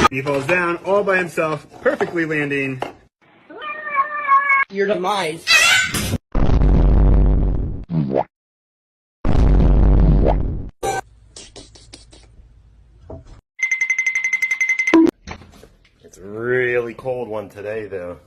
He falls down all by himself, perfectly landing. Your demise. It's a really cold one today, though.